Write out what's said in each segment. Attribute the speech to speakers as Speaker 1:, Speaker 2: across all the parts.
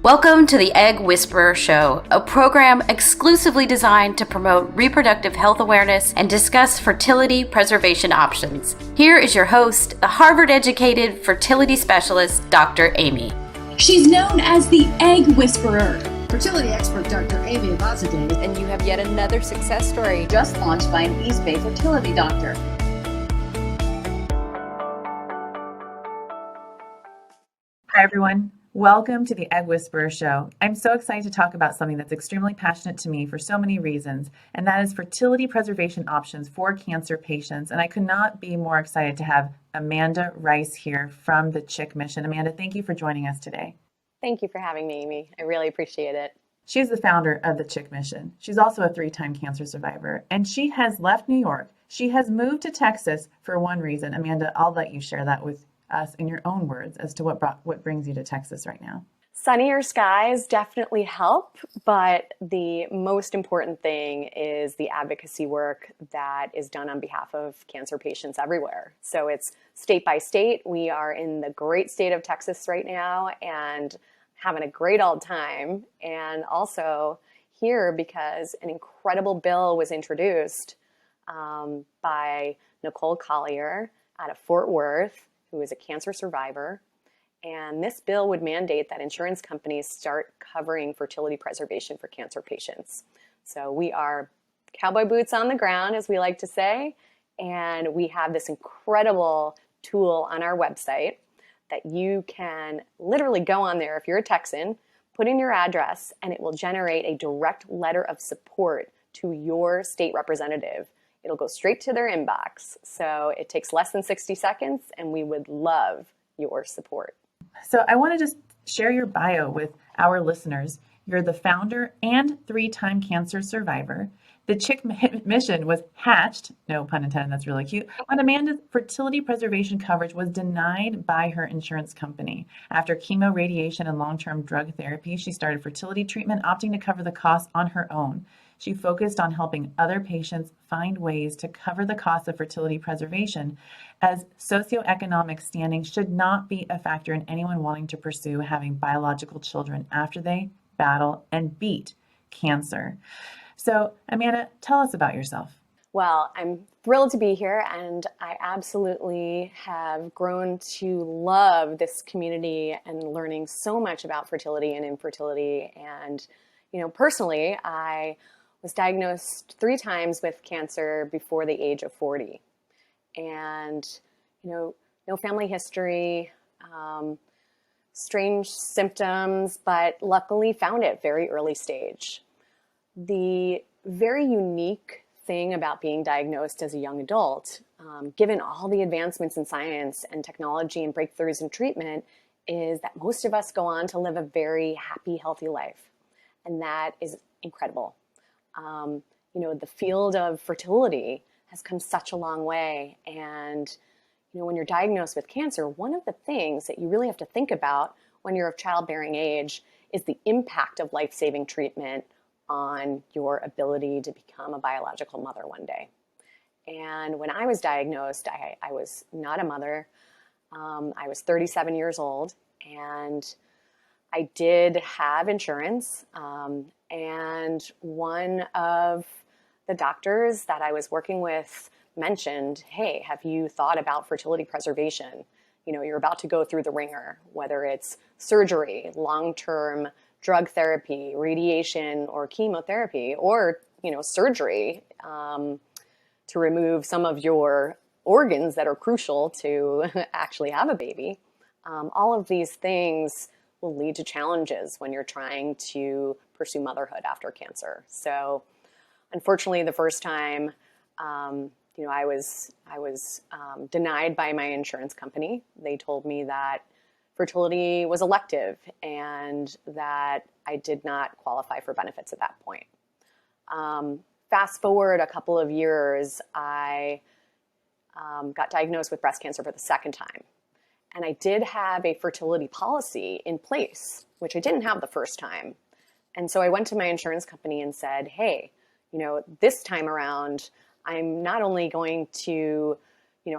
Speaker 1: Welcome to the Egg Whisperer Show, a program exclusively designed to promote reproductive health awareness and discuss fertility preservation options. Here is your host, the Harvard-educated fertility specialist, Dr. Amy.
Speaker 2: She's known as the Egg Whisperer.
Speaker 3: Fertility expert Dr. Amy Vazadeh.
Speaker 4: And you have yet another success story
Speaker 2: Just launched by an East Bay fertility doctor.
Speaker 5: Hi, everyone. Welcome to the Egg Whisperer Show. I'm so excited to talk about something that's extremely passionate to me for so many reasons, and that is fertility preservation options for cancer patients. And I could not be more excited to have Amanda Rice here from the CHIC Mission. Amanda, thank you for joining us today.
Speaker 4: Thank you for having me, Amy. I really appreciate it.
Speaker 5: She's the founder of the CHIC Mission. She's also a 3-time cancer survivor, and she has left New York. She has moved to Texas for one reason. Amanda, I'll let you share that with us in your own words as to what brings you to Texas right now.
Speaker 4: Sunnier skies definitely help, but the most important thing is the advocacy work that is done on behalf of cancer patients everywhere. So it's state by state. We are in the great state of Texas right now and having a great old time. And also here because an incredible bill was introduced by Nicole Collier out of Fort Worth, who is a cancer survivor. And this bill would mandate that insurance companies start covering fertility preservation for cancer patients. So we are cowboy boots on the ground, as we like to say, and we have this incredible tool on our website that you can literally go on there if you're a Texan, put in your address, and it will generate a direct letter of support to your state representative. It'll go straight to their inbox. So it takes less than 60 seconds, and we would love your support.
Speaker 5: So I want to just share your bio with our listeners. You're the founder and 3-time cancer survivor. The CHIC Mission was hatched, no pun intended, that's really cute, when Amanda's fertility preservation coverage was denied by her insurance company. After chemo, radiation, and long-term drug therapy, she started fertility treatment, opting to cover the costs on her own. She focused on helping other patients find ways to cover the cost of fertility preservation, as socioeconomic standing should not be a factor in anyone wanting to pursue having biological children after they battle and beat cancer. So, Amanda, tell us about yourself.
Speaker 4: Well, I'm thrilled to be here, and I absolutely have grown to love this community and learning so much about fertility and infertility. And, personally, I was diagnosed 3 times with cancer before the age of 40. And, no family history, strange symptoms, but luckily found it very early stage. The very unique thing about being diagnosed as a young adult, given all the advancements in science and technology and breakthroughs in treatment, is that most of us go on to live a very happy, healthy life. And that is incredible. The field of fertility has come such a long way. And, when you're diagnosed with cancer, one of the things that you really have to think about when you're of childbearing age is the impact of life-saving treatment on your ability to become a biological mother one day. And when I was diagnosed, I was not a mother. I was 37 years old, and I did have insurance. And one of the doctors that I was working with mentioned, hey, have you thought about fertility preservation? You're about to go through the ringer, whether it's surgery, long-term drug therapy, radiation, or chemotherapy, or, surgery to remove some of your organs that are crucial to actually have a baby. All of these things will lead to challenges when you're trying to pursue motherhood after cancer. So unfortunately, the first time, I was denied by my insurance company. They told me that fertility was elective and that I did not qualify for benefits at that point. Fast forward a couple of years, I got diagnosed with breast cancer for the second time. And I did have a fertility policy in place, which I didn't have the first time. And so I went to my insurance company and said, hey, this time around, I'm not only going to,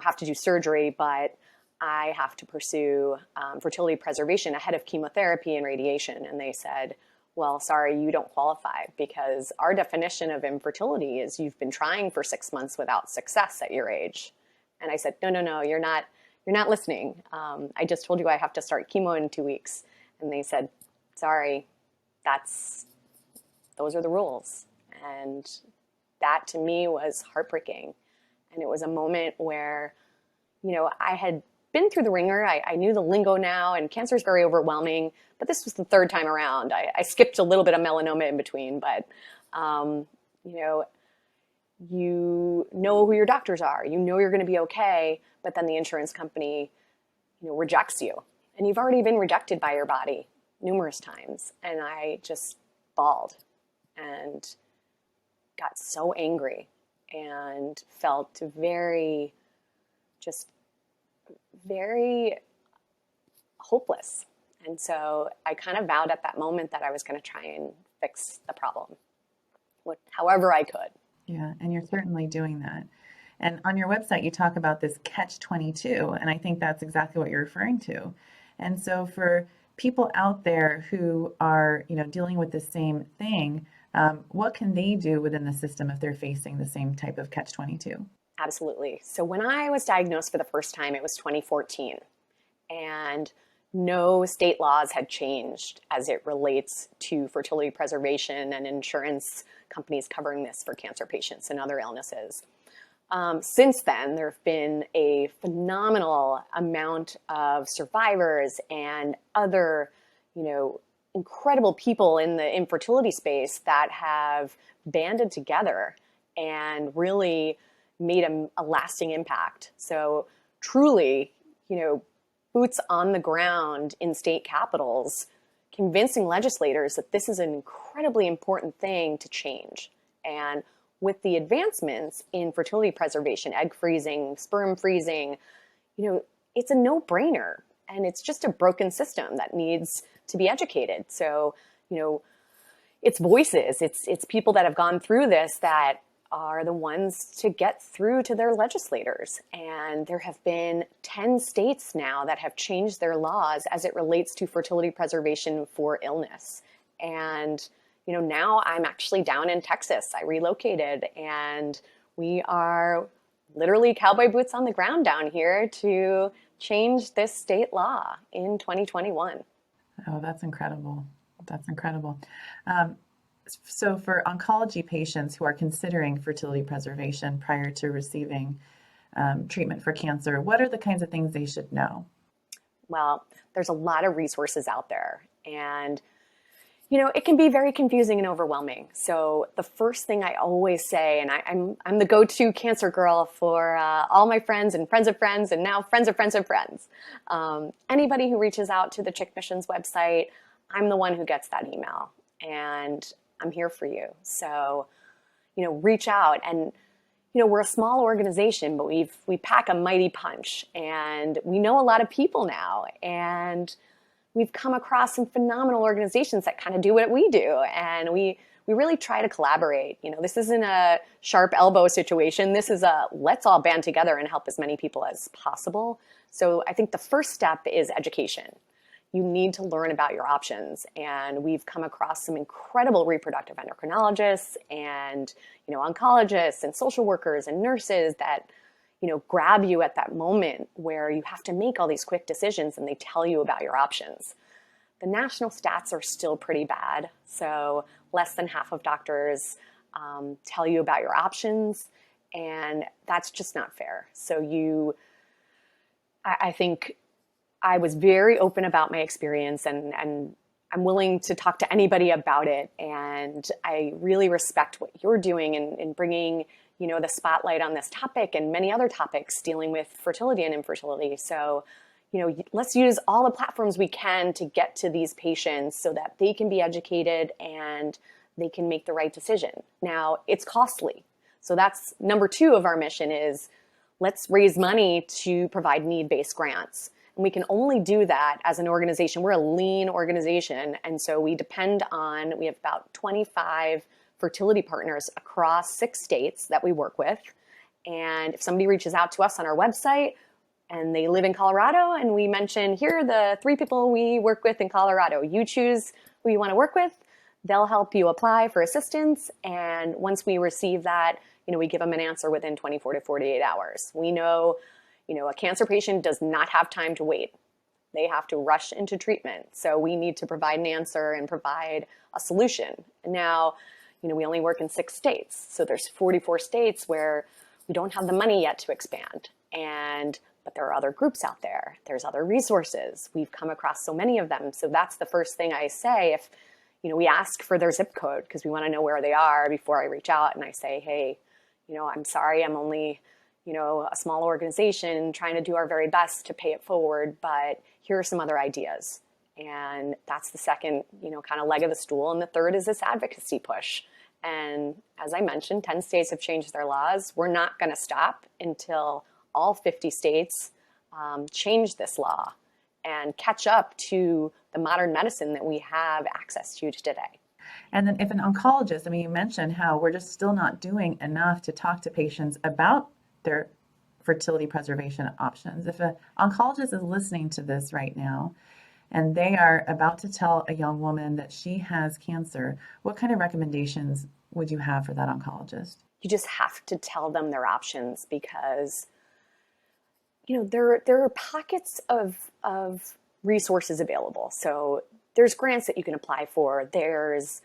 Speaker 4: have to do surgery, but I have to pursue fertility preservation ahead of chemotherapy and radiation. And they said, well, sorry, you don't qualify, because our definition of infertility is you've been trying for 6 months without success at your age. And I said, no, you're not listening. I just told you I have to start chemo in 2 weeks. And they said, sorry, those are the rules. And that to me was heartbreaking. And it was a moment where, I had been through the ringer. I knew the lingo now, and cancer is very overwhelming, but this was the third time around. I skipped a little bit of melanoma in between, but, you know who your doctors are, you're going to be okay, but then the insurance company, rejects you. And you've already been rejected by your body numerous times. And I just bawled and got so angry and felt very hopeless. And so I kind of vowed at that moment that I was going to try and fix the problem, however I could.
Speaker 5: Yeah, and you're certainly doing that. And on your website, you talk about this catch-22, and I think that's exactly what you're referring to. And so for people out there who are, dealing with the same thing, what can they do within the system if they're facing the same type of catch-22?
Speaker 4: Absolutely. So when I was diagnosed for the first time, it was 2014, and no state laws had changed as it relates to fertility preservation and insurance companies covering this for cancer patients and other illnesses. Since then, there have been a phenomenal amount of survivors and other, incredible people in the infertility space that have banded together and really made a lasting impact. So truly, boots on the ground in state capitals, convincing legislators that this is an incredibly important thing to change. And with the advancements in fertility preservation, egg freezing, sperm freezing, it's a no-brainer. And it's just a broken system that needs to be educated. So, it's voices, it's people that have gone through this that are the ones to get through to their legislators. And there have been 10 states now that have changed their laws as it relates to fertility preservation for illness. And, now I'm actually down in Texas. I relocated, and we are literally cowboy boots on the ground down here to change this state law in 2021.
Speaker 5: Oh, that's incredible. That's incredible. So for oncology patients who are considering fertility preservation prior to receiving treatment for cancer, what are the kinds of things they should know? Well,
Speaker 4: there's a lot of resources out there, and it can be very confusing and overwhelming. So the first thing I always say, and I'm the go-to cancer girl for all my friends and friends of friends, and now friends of friends of friends. Anybody who reaches out to the Chick Mission's website, I'm the one who gets that email, and I'm here for you. So, reach out. And, we're a small organization, but we pack a mighty punch, and we know a lot of people now, and we've come across some phenomenal organizations that kind of do what we do. And we really try to collaborate. This isn't a sharp elbow situation. This is a let's all band together and help as many people as possible. So I think the first step is education. You need to learn about your options. And we've come across some incredible reproductive endocrinologists and, oncologists and social workers and nurses that, grab you at that moment where you have to make all these quick decisions, and they tell you about your options. The national stats are still pretty bad. So less than half of doctors tell you about your options, and that's just not fair. So I think I was very open about my experience, and I'm willing to talk to anybody about it. And I really respect what you're doing in bringing, the spotlight on this topic and many other topics dealing with fertility and infertility. So, let's use all the platforms we can to get to these patients so that they can be educated and they can make the right decision. Now, it's costly. So that's number 2 of our mission is let's raise money to provide need-based grants. And we can only do that as an organization. We're a lean organization. And so we have about 25 fertility partners across 6 states that we work with. And if somebody reaches out to us on our website and they live in Colorado, and we mention, here are the 3 people we work with in Colorado. You choose who you want to work with. They'll help you apply for assistance. And once we receive that, we give them an answer within 24 to 48 hours. We know, a cancer patient does not have time to wait. They have to rush into treatment. So we need to provide an answer and provide a solution. And now, we only work in 6 states. So there's 44 states where we don't have the money yet to expand. But there are other groups out there. There's other resources. We've come across so many of them. So that's the first thing I say. If, we ask for their zip code because we want to know where they are before I reach out and I say, hey, I'm sorry, I'm only, a small organization trying to do our very best to pay it forward, but here are some other ideas. And that's the second, kind of leg of the stool. And the third is this advocacy push. And as I mentioned, 10 states have changed their laws. We're not going to stop until all 50 states change this law and catch up to the modern medicine that we have access to today.
Speaker 5: And then if an oncologist, you mentioned how we're just still not doing enough to talk to patients about their fertility preservation options. If an oncologist is listening to this right now and they are about to tell a young woman that she has cancer, what kind of recommendations would you have for that oncologist?
Speaker 4: You just have to tell them their options because, there are pockets of resources available. So there's grants that you can apply for. There's,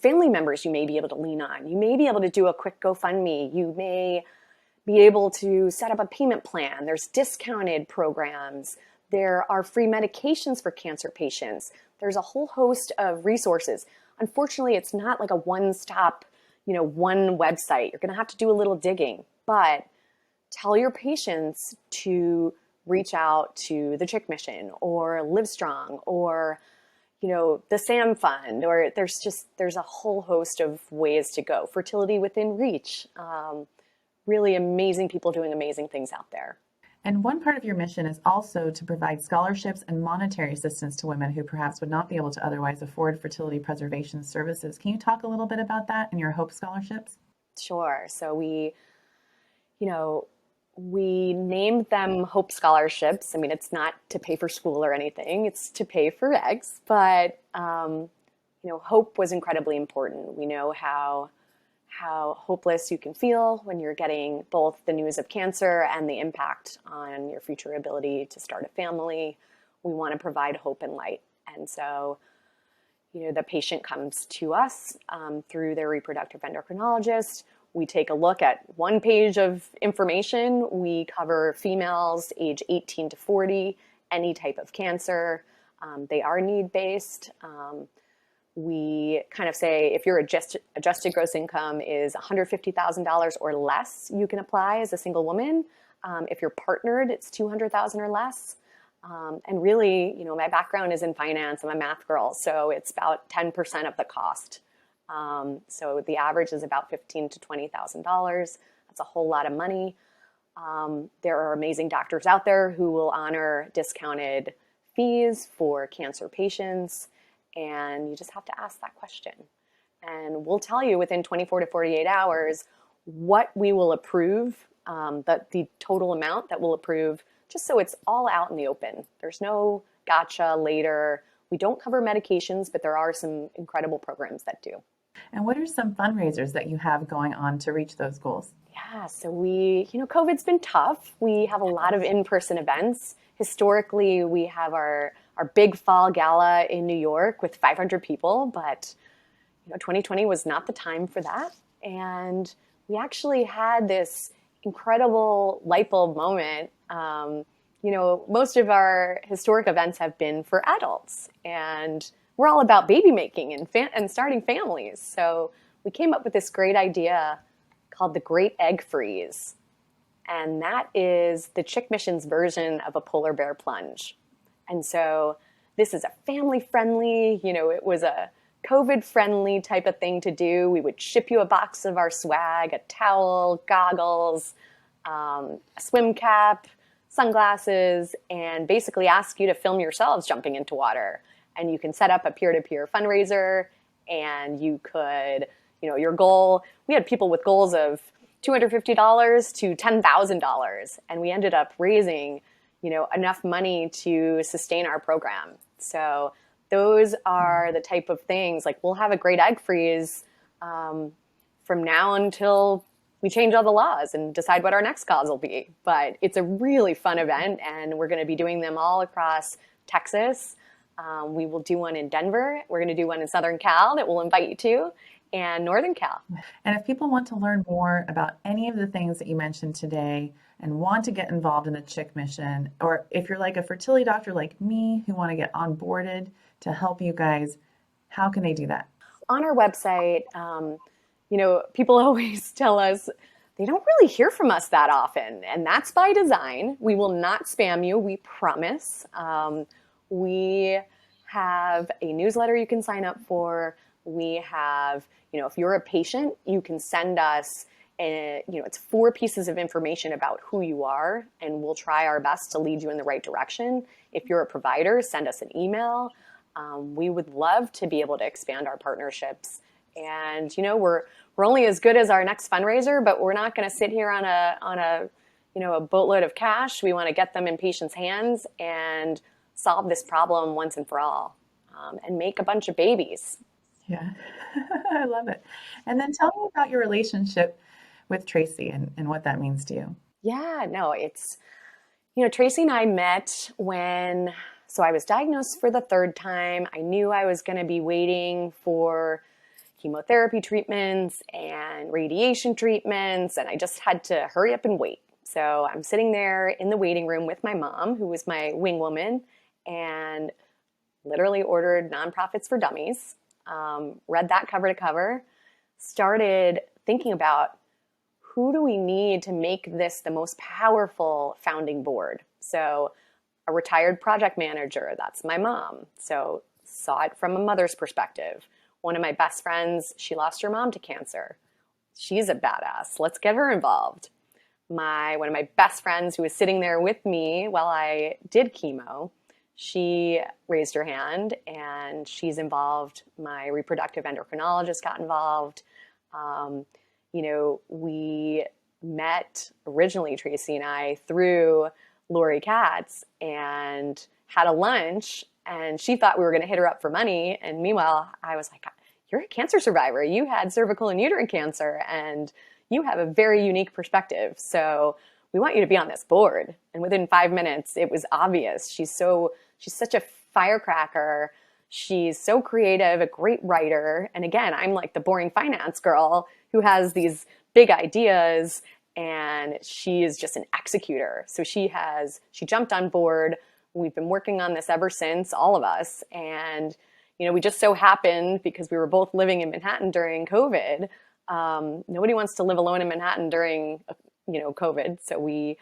Speaker 4: family members you may be able to lean on. You may be able to do a quick GoFundMe. You may be able to set up a payment plan. There's discounted programs. There are free medications for cancer patients. There's a whole host of resources. Unfortunately, it's not like a one-stop, one website. You're going to have to do a little digging, but tell your patients to reach out to the Chick Mission or Livestrong or, the SAM Fund, or there's a whole host of ways to go. Fertility Within Reach. Really amazing people doing amazing things out there.
Speaker 5: And one part of your mission is also to provide scholarships and monetary assistance to women who perhaps would not be able to otherwise afford fertility preservation services. Can you talk a little bit about that and your HOPE scholarships?
Speaker 4: Sure. So we named them HOPE scholarships. It's not to pay for school or anything. It's to pay for eggs. But, HOPE was incredibly important. We know how hopeless you can feel when you're getting both the news of cancer and the impact on your future ability to start a family. We want to provide hope and light. And so, the patient comes to us through their reproductive endocrinologist. We take a look at one page of information. We cover females age 18 to 40, any type of cancer. They are need-based. We kind of say if your adjusted gross income is $150,000 or less, you can apply as a single woman. If you're partnered, it's $200,000 or less. And really, my background is in finance. I'm a math girl, so it's about 10% of the cost. So the average is about $15,000 to $20,000. That's a whole lot of money. There are amazing doctors out there who will honor discounted fees for cancer patients. And you just have to ask that question. And we'll tell you within 24 to 48 hours what we will approve, the total amount that we'll approve, just so it's all out in the open. There's no gotcha later. We don't cover medications, but there are some incredible programs that do.
Speaker 5: And what are some fundraisers that you have going on to reach those goals?
Speaker 4: Yeah, so COVID's been tough. We have a lot of in-person events. Historically, we have our big fall gala in New York with 500 people, but 2020 was not the time for that. And we actually had this incredible light bulb moment. Most of our historic events have been for adults, and we're all about baby making and starting families. So we came up with this great idea called the Great Egg Freeze. And that is the Chick Mission's version of a polar bear plunge. And so this is a family-friendly, it was a COVID-friendly type of thing to do. We would ship you a box of our swag, a towel, goggles, a swim cap, sunglasses, and basically ask you to film yourselves jumping into water. And you can set up a peer-to-peer fundraiser, and you could, your goal, we had people with goals of $250 to $10,000, and we ended up raising enough money to sustain our program. So those are the type of things, like we'll have a great egg freeze from now until we change all the laws and decide what our next cause will be. But it's a really fun event, and we're going to be doing them all across Texas. We will do one in Denver. We're going to do one in Southern Cal that we'll invite you to, and Northern Cal.
Speaker 5: And if people want to learn more about any of the things that you mentioned today and want to get involved in the CHIC mission, or if you're like a fertility doctor like me who want to get onboarded to help you guys, how can they do that?
Speaker 4: On our website, people always tell us they don't really hear from us that often, and that's by design. We will not spam you, we promise. We have a newsletter you can sign up for. We have, if you're a patient, you can send us, it's 4 pieces of information about who you are, and we'll try our best to lead you in the right direction. If you're a provider, send us an email. We would love to be able to expand our partnerships. And, we're only as good as our next fundraiser, but we're not going to sit here on a boatload of cash. We want to get them in patients' hands and solve this problem once and for all, and make a bunch of babies.
Speaker 5: Yeah, I love it. And then tell me about your relationship with Tracy and what that means to you.
Speaker 4: Yeah, no, it's, Tracy and I met so I was diagnosed for the 3rd time. I knew I was going to be waiting for chemotherapy treatments and radiation treatments, and I just had to hurry up and wait. So I'm sitting there in the waiting room with my mom, who was my wing woman, and literally ordered Nonprofits for Dummies, read that cover to cover, started thinking about who do we need to make this the most powerful founding board. So a retired project manager, that's my mom. So saw it from a mother's perspective. One of my best friends, she lost her mom to cancer. She's a badass. Let's get her involved. One of my best friends who was sitting there with me while I did chemo, she raised her hand and she's involved. My reproductive endocrinologist got involved. We met originally, Tracy and I, through Lori Katz, and had a lunch, and she thought we were going to hit her up for money. And meanwhile, I was like, you're a cancer survivor. You had cervical and uterine cancer, and you have a very unique perspective. So we want you to be on this board. And within 5 minutes, it was obvious. She's such a firecracker. She's so creative, a great writer. And again, I'm like the boring finance girl who has these big ideas, and she is just an executor. So she jumped on board. We've been working on this ever since, all of us. And, we just so happened, because we were both living in Manhattan during COVID, nobody wants to live alone in Manhattan during, COVID. So we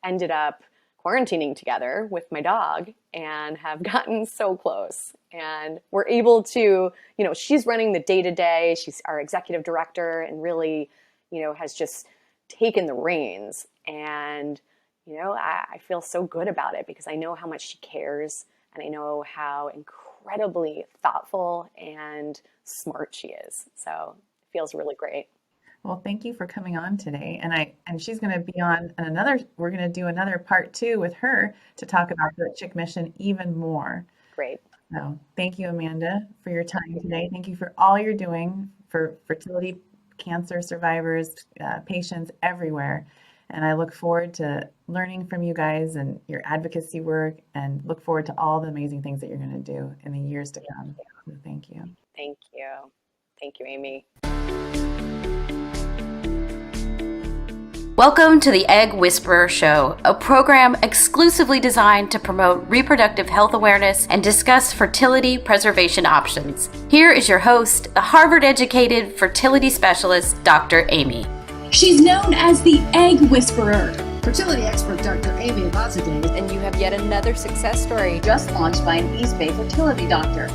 Speaker 4: ended up quarantining together with my dog and have gotten so close. And we're able to, she's running the day-to-day. She's our executive director and really, has just taken the reins. And, I feel so good about it because I know how much she cares, and I know how incredibly thoughtful and smart she is. So it feels really great.
Speaker 5: Well, thank you for coming on today. And she's going to be on we're going to do another part 2 with her to talk about the CHIC mission even more.
Speaker 4: Great.
Speaker 5: So thank you, Amanda, for your time today. Thank you for all you're doing for fertility, cancer survivors, patients everywhere. And I look forward to learning from you guys and your advocacy work, and look forward to all the amazing things that you're going to do in the years to come. So thank you.
Speaker 4: Thank you. Thank you, Amy.
Speaker 1: Welcome to the Egg Whisperer Show, a program exclusively designed to promote reproductive health awareness and discuss fertility preservation options. Here is your host, the Harvard-educated fertility specialist, Dr. Amy.
Speaker 2: She's known as the Egg Whisperer.
Speaker 3: Fertility expert Dr. Amy Vasadeh.
Speaker 6: And you have yet another success story
Speaker 2: Just launched by an East Bay fertility doctor.